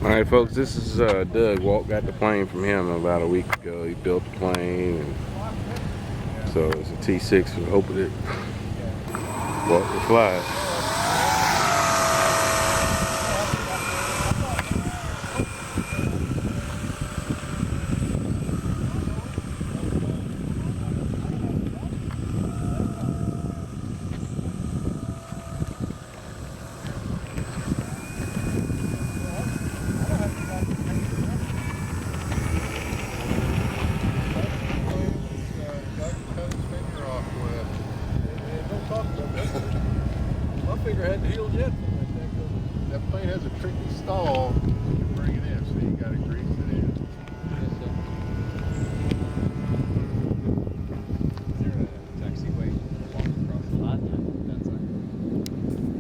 Alright folks, this is Doug. Walt got the plane from him about a week ago. He built the plane, and so it's a T6. We're hoping it Walt will fly. My finger hadn't healed yet. That plane has a tricky stall. You can bring it in, so you got to grease it in. Is there a taxiway walking across the lot? That's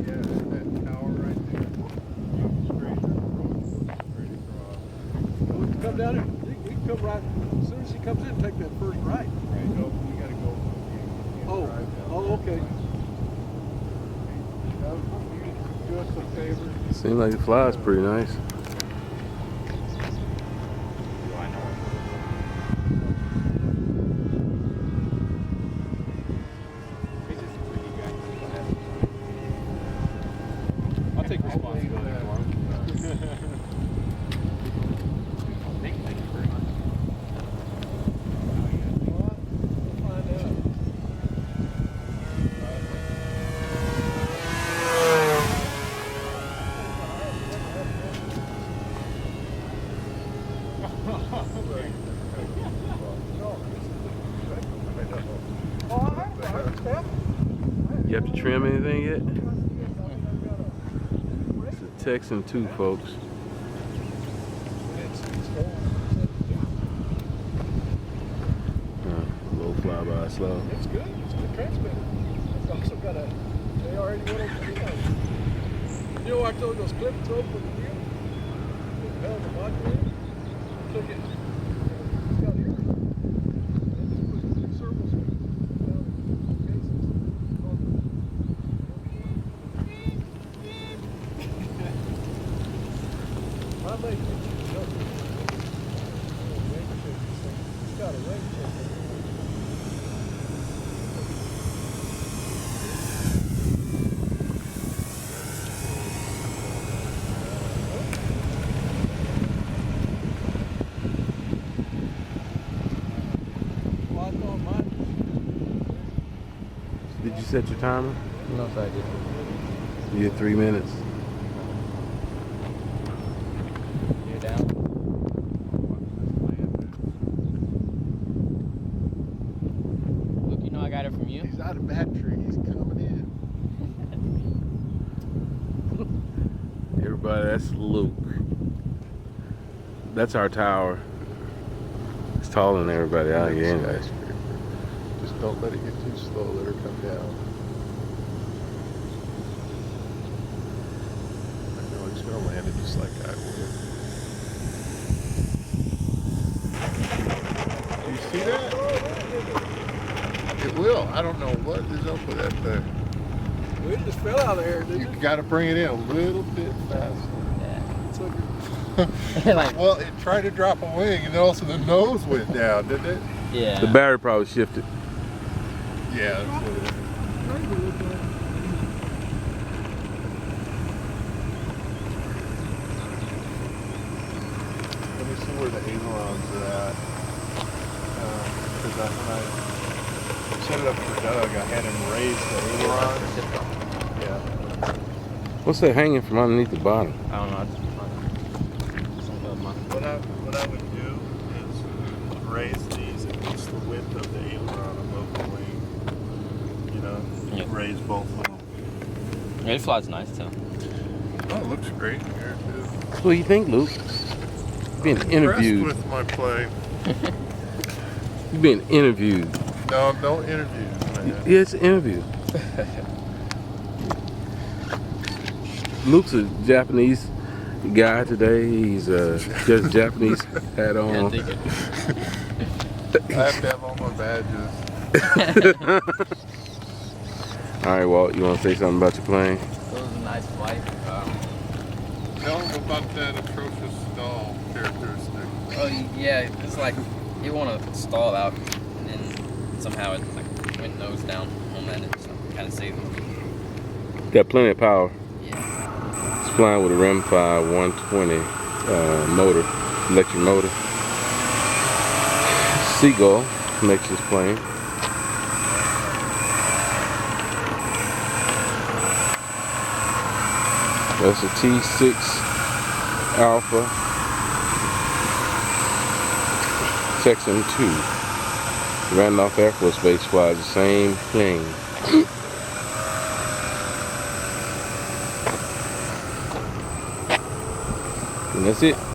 Yeah, that tower right there. Straight across. We can come down here. We can come right as soon as he comes in. Take that first right. Right. No, we got to go. Okay. Do us a favor. Seems like it flies pretty nice. I'll take responsibility for him. Thank you very much. We'll find out. You have to trim anything yet? It's a Texan 2, folks. Low flyby slow. It's good. It's a good transmitter. It's also got a AR-81. You know, I told you those clips open with the wheel. Hell, the module. Took it. It's got here. And just put 6 circles down the cases. My leg thinks it's nothing. It's got a range check. Did you set your timer? No, I didn't. You had 3 minutes. You're down. Look, you know I got it from you. He's out of battery. He's coming in. Everybody, that's Luke. That's our tower. It's taller than everybody out here anyway. Just don't let it get too slow. Let her come down. I know he's going to land it just like I would. Do you see that? It will. I don't know what is up with that thing. We just fell out of there, didn't You it? got to bring it in a little bit faster. Like, Well, it tried to drop a wing, and also the nose went down, didn't it? yeah. The battery probably shifted. Yeah, that's what it is. Let me see where the ailerons are at. Because when I set it up for Doug, I had him raise the ailerons. Yeah. What's that hanging from underneath the bottom? I don't know. What I would do is raise these at least the width of the aileron above the wing. You know, Yeah. raise both of them. Yeah, it flies nice too. Oh, it looks great here too. What do you think, Luke? Being I'm interviewed. impressed with my play. You're being interviewed. No, no interviews, man. Yeah, it's an interview. Luke's a Japanese guy today. He's just Japanese hat on. Yeah, I think it. I have to have all my badges. All right, Walt, you want to say something about your plane? It was a nice flight. No, the about that atrocious stall characteristic? Oh yeah, it's like you want to stall out, and then somehow it like went nose down on that, and so kind of saved it. Got plenty of power. Yeah. It's flying with a Rimfire 120 motor, electric motor. Seagull makes this plane. That's a T6 Alpha Texan 2. Randolph Air Force Base flies the same plane. And that's it.